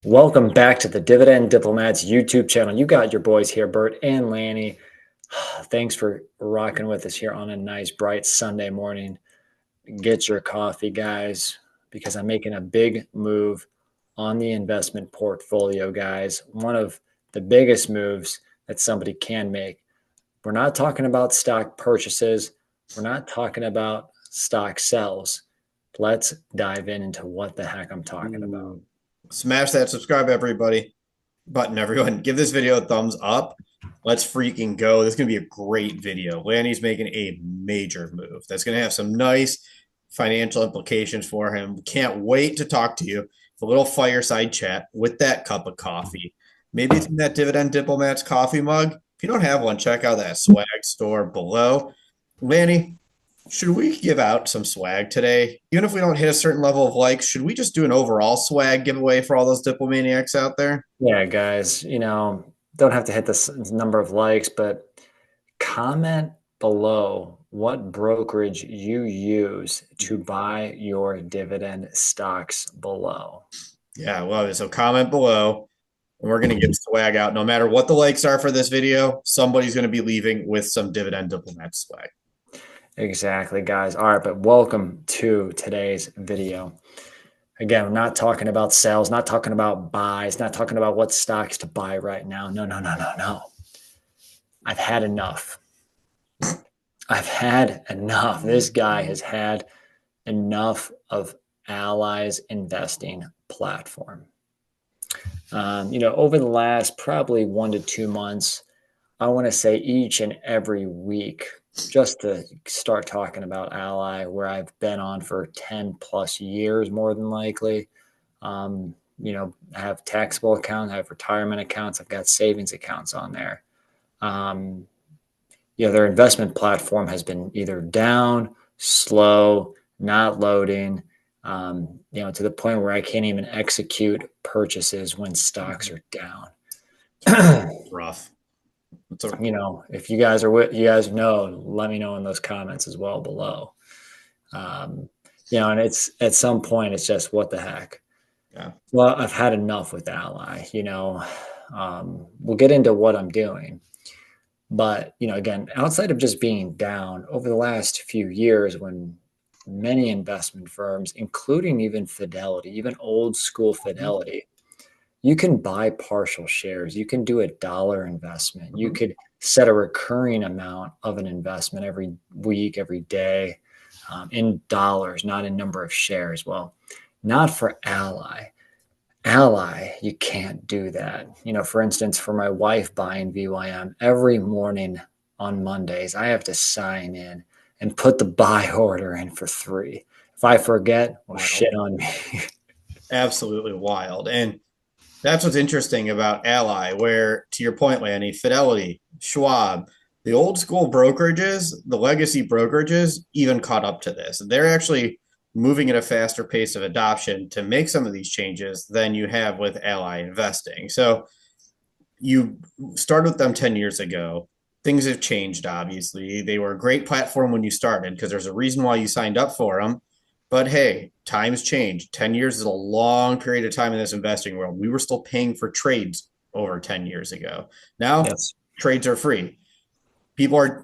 Welcome back to the Dividend Diplomats YouTube channel. You got your boys here, Bert and Lanny. Thanks for rocking with us here on a nice, bright Sunday morning. Get your coffee, guys, because I'm making a big move on the investment portfolio, guys. One of the biggest moves that somebody can make. We're not talking about stock purchases. We're not talking about stock sells. Let's dive into what the heck I'm talking about. Smash that subscribe button, everyone. Give this video a thumbs up. Let's freaking go. This is going to be a great video. Lanny's making a major move. That's going to have some nice financial implications for him. Can't wait to talk to you. A little fireside chat with that cup of coffee. Maybe it's in that Dividend Diplomats coffee mug. If you don't have one, check out that swag store below. Lanny, should we give out some swag today? Even if we don't hit a certain level of likes, should we just do an overall swag giveaway for all those diplomaniacs out there? Yeah, guys, don't have to hit this number of likes, but comment below what brokerage you use to buy your dividend stocks below. Yeah, I love it. So comment below and we're going to get swag out. No matter what the likes are for this video, somebody's going to be leaving with some Dividend Diplomat swag. Exactly, guys. All right, but welcome to today's video. Again, we're not talking about sales, not talking about buys, not talking about what stocks to buy right now. No. I've had enough. I've had enough. This guy has had enough of Ally's investing platform. Over the last probably 1 to 2 months, I want to say each and every week, just to start talking about Ally, where I've been on for 10 plus years, more than likely. I have taxable accounts, I have retirement accounts, I've got savings accounts on there. Their investment platform has been either down, slow, not loading, to the point where I can't even execute purchases when stocks are down. Rough. If you guys are you guys know, let me know in those comments as well below. And it's at some point, it's just what the heck. Yeah. Well, I've had enough with Ally. We'll get into what I'm doing. But, again, outside of just being down over the last few years, when many investment firms, including even Fidelity, even old school Fidelity, you can buy partial shares. You can do a dollar investment. You could set a recurring amount of an investment every week, every day, in dollars, not in number of shares. Well, not for Ally. Ally, you can't do that. For instance, for my wife buying VYM, every morning on Mondays, I have to sign in and put the buy order in for 3. If I forget, well, shit on me. Absolutely wild. And that's what's interesting about Ally, where, to your point, Lanny, Fidelity, Schwab, the old school brokerages, the legacy brokerages, even caught up to this. They're actually moving at a faster pace of adoption to make some of these changes than you have with Ally Investing. So you started with them 10 years ago. Things have changed, obviously. They were a great platform when you started because there's a reason why you signed up for them. But hey, times change. 10 years is a long period of time in this investing world. We were still paying for trades over 10 years ago. Now, Yes. trades are free. People are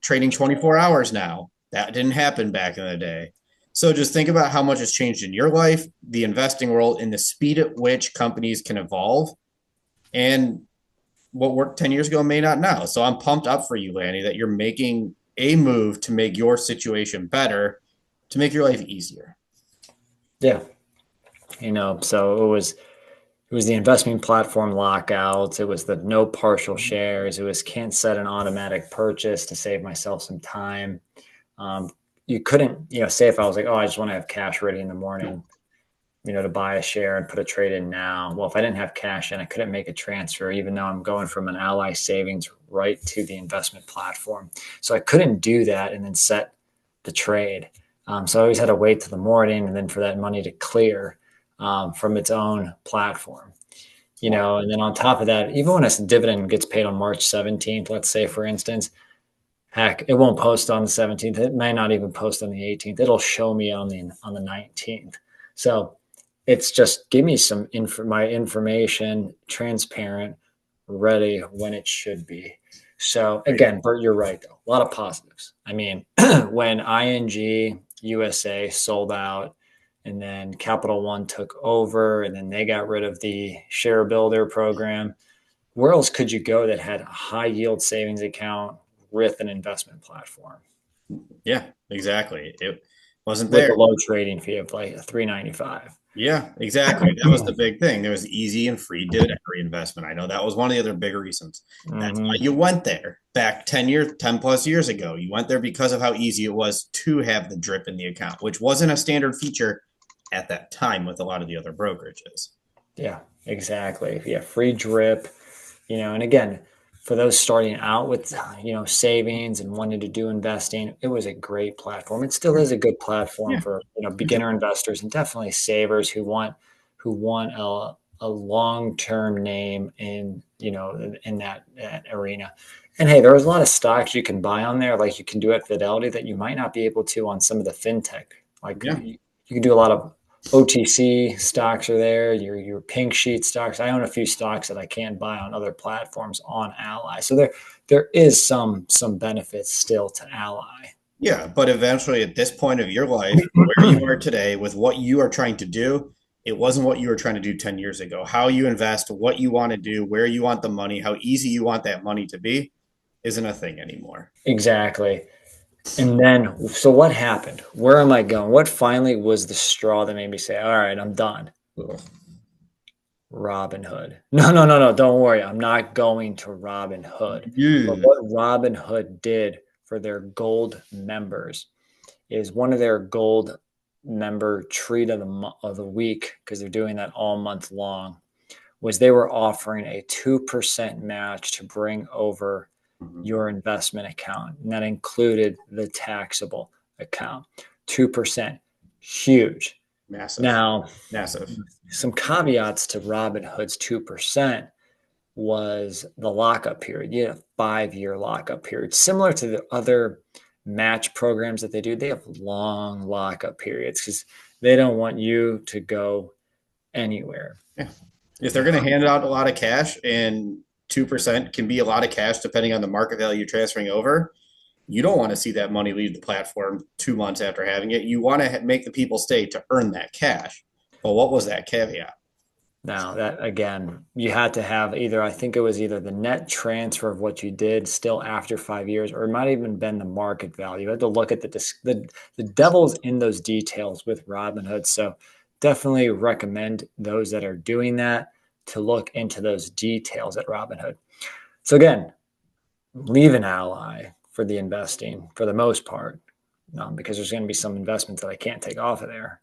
trading 24 hours now. That didn't happen back in the day. So just think about how much has changed in your life, the investing world, and the speed at which companies can evolve. And what worked 10 years ago may not now. So I'm pumped up for you, Lanny, that you're making a move to make your situation better, to make your life easier. Yeah. So it was the investment platform lockouts. It was the no partial shares. It was can't set an automatic purchase to save myself some time. You couldn't, say if I was like, oh, I just want to have cash ready in the morning, to buy a share and put a trade in now. Well, if I didn't have cash in, I couldn't make a transfer, even though I'm going from an Ally savings right to the investment platform. So I couldn't do that and then set the trade. So I always had to wait till the morning and then for that money to clear from its own platform. And then on top of that, even when a dividend gets paid on March 17th, let's say, for instance, heck, it won't post on the 17th. It may not even post on the 18th. It'll show me on the 19th. So It's just give me my information transparent, ready when it should be. So again, Bert, you're right though. A lot of positives. I mean, when ING USA sold out and then Capital One took over and then they got rid of the share builder program, where else could you go that had a high yield savings account with an investment platform Yeah, exactly. It wasn't with there. a low trading fee of like 395? Yeah, exactly. That was the big thing. There was easy and free dividend reinvestment. I know that was one of the other big reasons. That's why Mm-hmm. you went there back 10 years, 10 plus years ago. You went there because of how easy it was to have the drip in the account, which wasn't a standard feature at that time with a lot of the other brokerages. Yeah, exactly. Yeah, free drip, and again, for those starting out with, savings and wanting to do investing, it was a great platform. It still is a good platform Yeah. for, beginner investors and definitely savers who want a long-term name in that arena. And hey, there was a lot of stocks you can buy on there, like you can do at Fidelity that you might not be able to on some of the fintech. Like Yeah. you can do a lot of OTC stocks are there, your pink sheet stocks. I own a few stocks that I can't buy on other platforms on Ally. So there is some benefits still to Ally. Yeah, but eventually at this point of your life, where you are today with what you are trying to do, it wasn't what you were trying to do 10 years ago. How you invest, what you want to do, where you want the money, how easy you want that money to be isn't a thing anymore. Exactly. And then, so what happened? Where am I going? What finally was the straw that made me say, all right, I'm done? Ugh. Robinhood. No, no, no, no. Don't worry. I'm not going to Robinhood. But Yeah. what Robinhood did for their gold members is one of their gold member treat of the week, because they're doing that all month long, was they were offering a 2% match to bring over Mhm. your investment account. And that included the taxable account. 2%. Huge. Massive. Now, Massive. some caveats to Robinhood's 2% was the lockup period. You had a 5-year lockup period. Similar to the other match programs that they do, they have long lockup periods because they don't want you to go anywhere. Yeah. If they're going to Now, hand out a lot of cash and 2% can be a lot of cash depending on the market value you're transferring over, you don't want to see that money leave the platform 2 months after having it. You want to make the people stay to earn that cash. But what was that caveat? now that again, you had to have either, I think it was either the net transfer of what you did still after 5 years, or it might have even been the market value. You had to look at the devil's in those details with Robinhood. So definitely recommend those that are doing that to look into those details at Robinhood. So again, leave an ally for the investing for the most part, because there's going to be some investments that I can't take off of there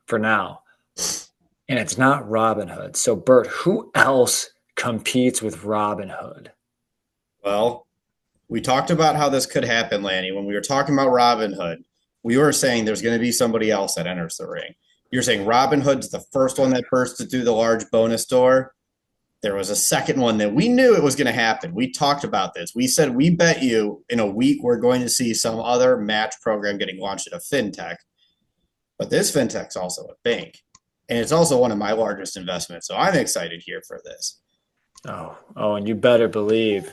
for now. And it's not Robinhood. So, Bert, who else competes with Robinhood? Well, we talked about how this could happen, Lanny. When we were talking about Robinhood, we were saying there's going to be somebody else that enters the ring. You're saying Robinhood's the first one that bursted through the large bonus door. There was a second one that we knew it was going to happen. We talked about this. We said, we bet you in a week we're going to see some other match program getting launched at a fintech. But this fintech's also a bank. And it's also one of my largest investments. So I'm excited here for this. Oh, and you better believe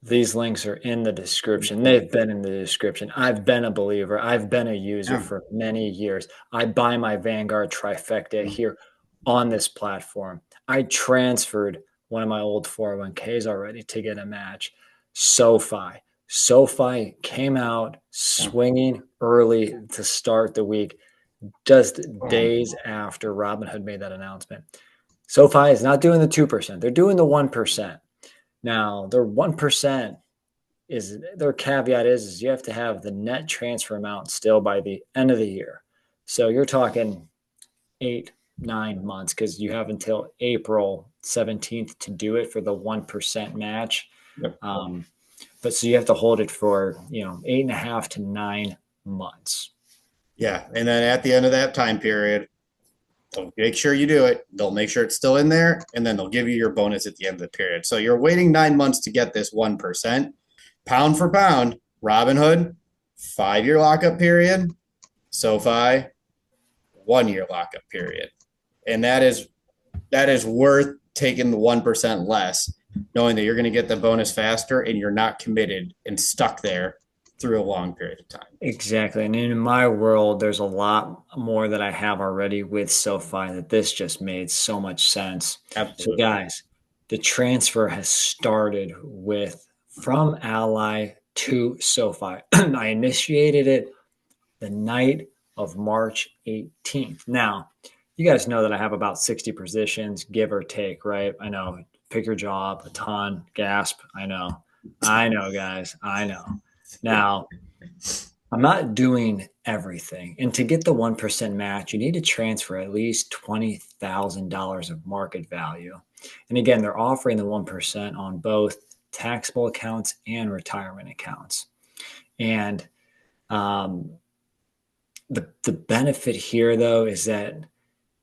these links are in the description. They've been in the description. I've been a believer. I've been a user Yeah. for many years. I buy my Vanguard trifecta here on this platform. I transferred one of my old 401ks already to get a match. SoFi. SoFi came out swinging early to start the week, just days after Robinhood made that announcement. SoFi is not doing the 2%. They're doing the 1%. Now, their 1% is their caveat is you have to have the net transfer amount still by the end of the year. So you're talking 8, 9 months because you have until April 17th to do it for the 1% match. Yep. But so you have to hold it for 8.5 to 9 months. Yeah. And then at the end of that time period, they'll make sure you do it. They'll make sure it's still in there, and then they'll give you your bonus at the end of the period. So you're waiting 9 months to get this 1%. Pound for pound, Robinhood, 5-year lockup period. SoFi, 1 year lockup period. And that is worth taking the 1% less, knowing that you're going to get the bonus faster and you're not committed and stuck there through a long period of time. Exactly. And in my world, there's a lot more that I have already with SoFi that this just made so much sense. So, Absolutely. guys, the transfer has started with from Ally to SoFi. I initiated it the night of March 18th. Now, you guys know that I have about 60 positions, give or take, right? I know. Pick your job, a ton, gasp. I know. I know, guys. I know. Now, I'm not doing everything. And to get the 1% match, you need to transfer at least $20,000 of market value. And again, they're offering the 1% on both taxable accounts and retirement accounts. And um, the benefit here, though, is that,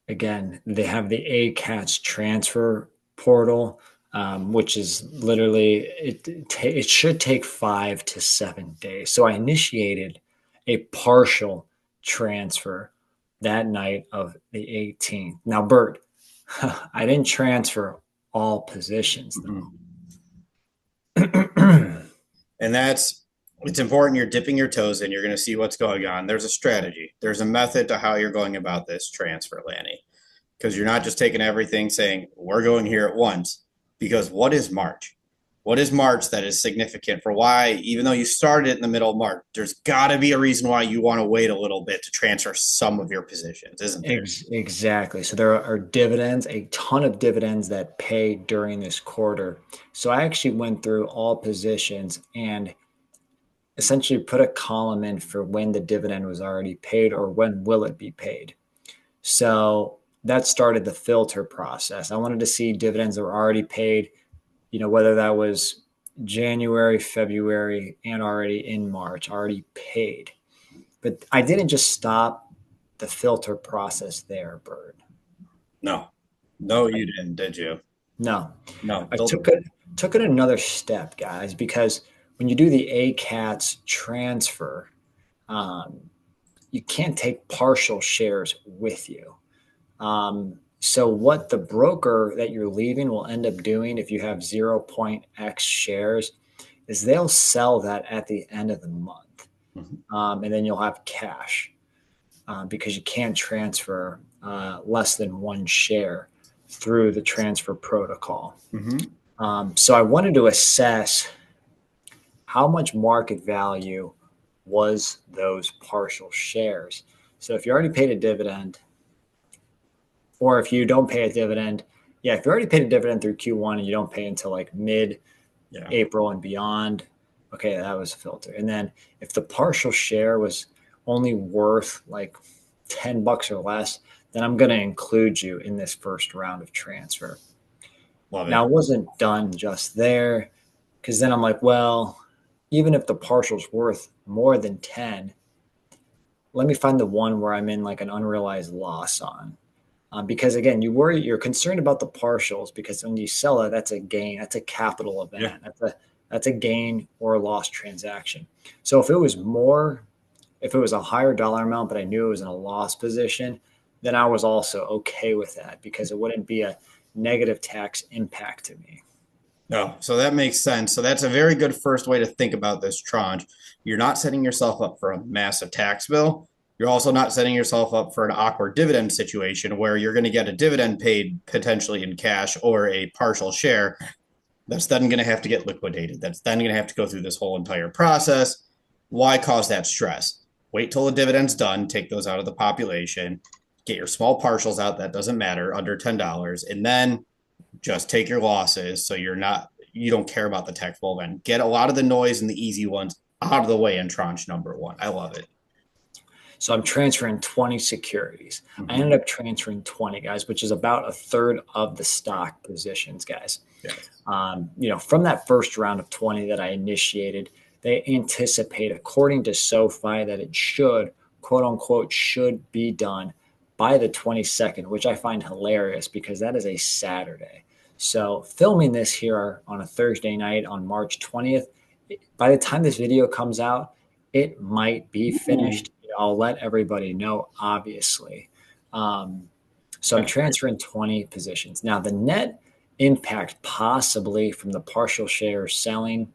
again, they have the ACATS transfer portal, which is literally, it should take 5 to 7 days. So I initiated a partial transfer that night of the 18th. Now, Bert, I didn't transfer all positions though. And it's important you're dipping your toes in. You're going to see what's going on. There's a strategy, there's a method to how you're going about this transfer, Lanny, because you're not just taking everything saying, we're going here at once. Because what is March? What is March that is significant for why, even though you started in the middle of March, there's got to be a reason why you want to wait a little bit to transfer some of your positions, isn't there? Exactly. So there are dividends, a ton of dividends that pay during this quarter. So I actually went through all positions and essentially put a column in for when the dividend was already paid or when will it be paid. So that started the filter process. I wanted to see dividends that were already paid, whether that was January, February, and already in March, already paid. But I didn't just stop the filter process there, Bird. No, no, you didn't, did you? No, No. I took it another step, guys, because when you do the ACATS transfer, um, you can't take partial shares with you. So what the broker that you're leaving will end up doing if you have 0.x shares is they'll sell that at the end of the month. And then you'll have cash because you can't transfer less than one share through the transfer protocol. So I wanted to assess how much market value was those partial shares. So if you already paid a dividend, or if you don't pay a dividend, if you already paid a dividend through Q1 and you don't pay until like mid-April and beyond, okay, that was a filter. And then if the partial share was only worth like $10 or less, then I'm going to include you in this first round of transfer. Love it. Now, it wasn't done just there because then I'm like, well, even if the partial's worth more than 10, let me find the one where I'm in like an unrealized loss on. Because again, you're concerned about the partials because when you sell it, that's a gain, that's a capital event, that's a gain or loss transaction. So if it was a higher dollar amount, but I knew it was in a loss position, then I was also okay with that because it wouldn't be a negative tax impact to me. No, so that makes sense. So that's a very good first way to think about this tranche. You're not setting yourself up for a massive tax bill. You're also not setting yourself up for an awkward dividend situation where you're going to get a dividend paid potentially in cash or a partial share. That's then going to have to get liquidated. That's then going to have to go through this whole entire process. Why cause that stress? Wait till the dividend's done, take those out of the population, get your small partials out. That doesn't matter, under $10, and then just take your losses. So you don't care about the taxable event. Get a lot of the noise and the easy ones out of the way in tranche number one. I love it. So I'm transferring 20 securities. I ended up transferring 20 guys, which is about a third of the stock positions, guys. Yes. From that first round of 20 that I initiated, they anticipate, according to SoFi, that it should, quote unquote, should be done by the 22nd, which I find hilarious because that is a Saturday. So filming this here on a Thursday night on March 20th, by the time this video comes out, it might be finished. I'll let everybody know, obviously. So I'm transferring 20 positions. Now, the net impact possibly from the partial share selling,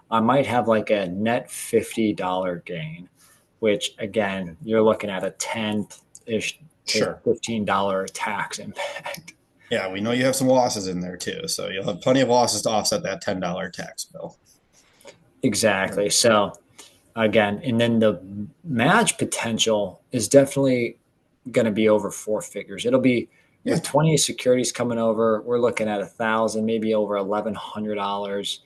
I might have like a net $50 gain, which again, you're looking at a 10-ish to Sure. $15 tax impact. Yeah, we know you have some losses in there too. So you'll have plenty of losses to offset that $10 tax bill. Exactly. So again, and then the match potential is definitely going to be over four figures. It'll be with Yeah. 20 securities coming over. We're looking at 1,000, maybe over $1,100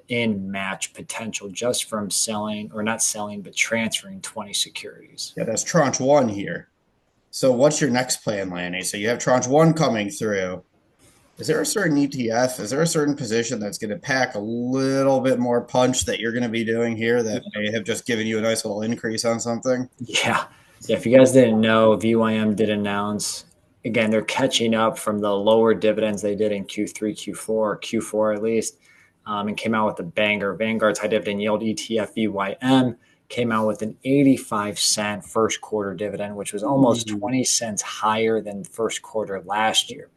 in match potential just from selling or not selling, but transferring 20 securities. Yeah, that's tranche one here. So what's your next plan, Lanny? So you have tranche one coming through. Is there a certain ETF? Is there a certain position that's going to pack a little bit more punch that you're going to be doing here that may have just given you a nice little increase on something? Yeah. Yeah. If you guys didn't know, VYM did announce again, they're catching up from the lower dividends they did in Q3, Q4, Q4 at least, and came out with a banger. Vanguard's high dividend yield ETF VYM came out with an 85-cent first quarter dividend, which was almost Ooh. 20 cents higher than the first quarter last year.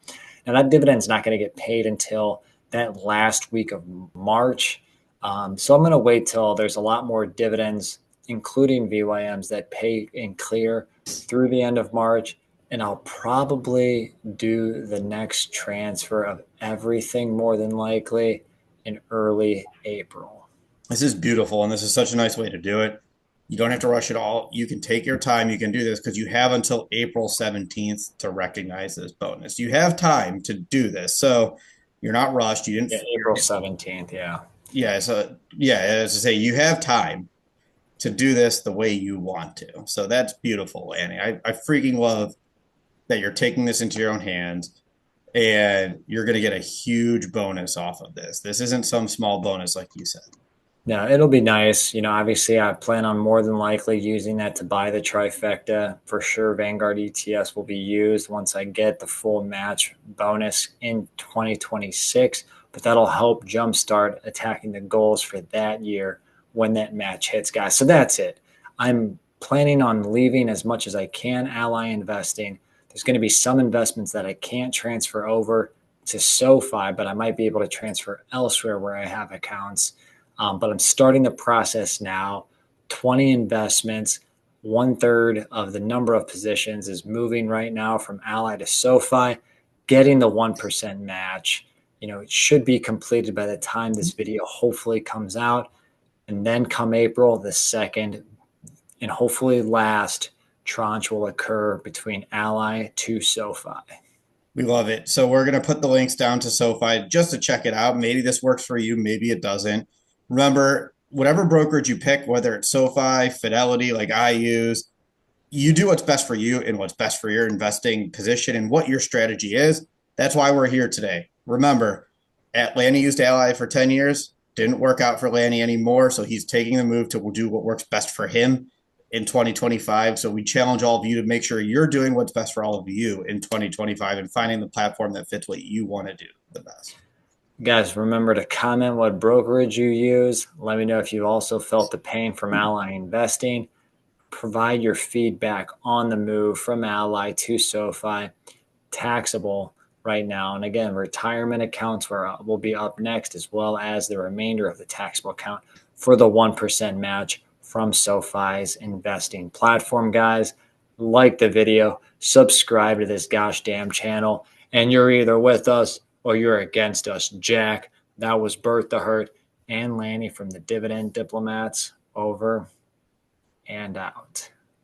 Now, that dividend's not going to get paid until that last week of March. So I'm going to wait till there's a lot more dividends, including VYMs, that pay and clear through the end of March. And I'll probably do the next transfer of everything more than likely in early April. This is beautiful, and this is such a nice way to do it. You don't have to rush it all. You can take your time. You can do this because you have until April 17th to recognize this bonus. You have time to do this. So you're not rushed. You didn't, Yeah, April 17th. Yeah. yeah. So, yeah, as I say, you have time to do this the way you want to. So that's beautiful, Annie. I freaking love that you're taking this into your own hands and you're going to get a huge bonus off of this. This isn't some small bonus, like you said. No, it'll be nice. Obviously, I plan on more than likely using that to buy the trifecta. For sure, Vanguard ETS will be used once I get the full match bonus in 2026, but that'll help jumpstart attacking the goals for that year when that match hits, guys. So that's it. I'm planning on leaving as much as I can Ally investing. There's going to be some investments that I can't transfer over to SoFi, but I might be able to transfer elsewhere where I have accounts. But I'm starting the process now. 20 investments, one third of the number of positions is moving right now from Ally to SoFi, getting the 1% match. It should be completed by the time this video hopefully comes out. And then come April, the second and hopefully last tranche will occur between Ally to SoFi. We love it. So we're going to put the links down to SoFi just to check it out. Maybe this works for you. Maybe it doesn't. Remember, whatever brokerage you pick, whether it's SoFi, Fidelity, like I use, you do what's best for you and what's best for your investing position and what your strategy is. That's why we're here today. Remember, Lanny used Ally for 10 years. Didn't work out for Lanny anymore. So he's taking the move to do what works best for him in 2025. So we challenge all of you to make sure you're doing what's best for all of you in 2025 and finding the platform that fits what you want to do the best. Guys, remember to comment what brokerage you use. Let me know if you also felt the pain from Ally investing. Provide your feedback on the move from Ally to SoFi. Taxable right now. And again, retirement accounts will be up next, as well as the remainder of the taxable account for the 1% match from SoFi's investing platform. Guys, like the video, subscribe to this gosh damn channel, and you're either with us or you're against us, Jack. That was Bert the Hurt and Lanny from the Dividend Diplomats. Over and out.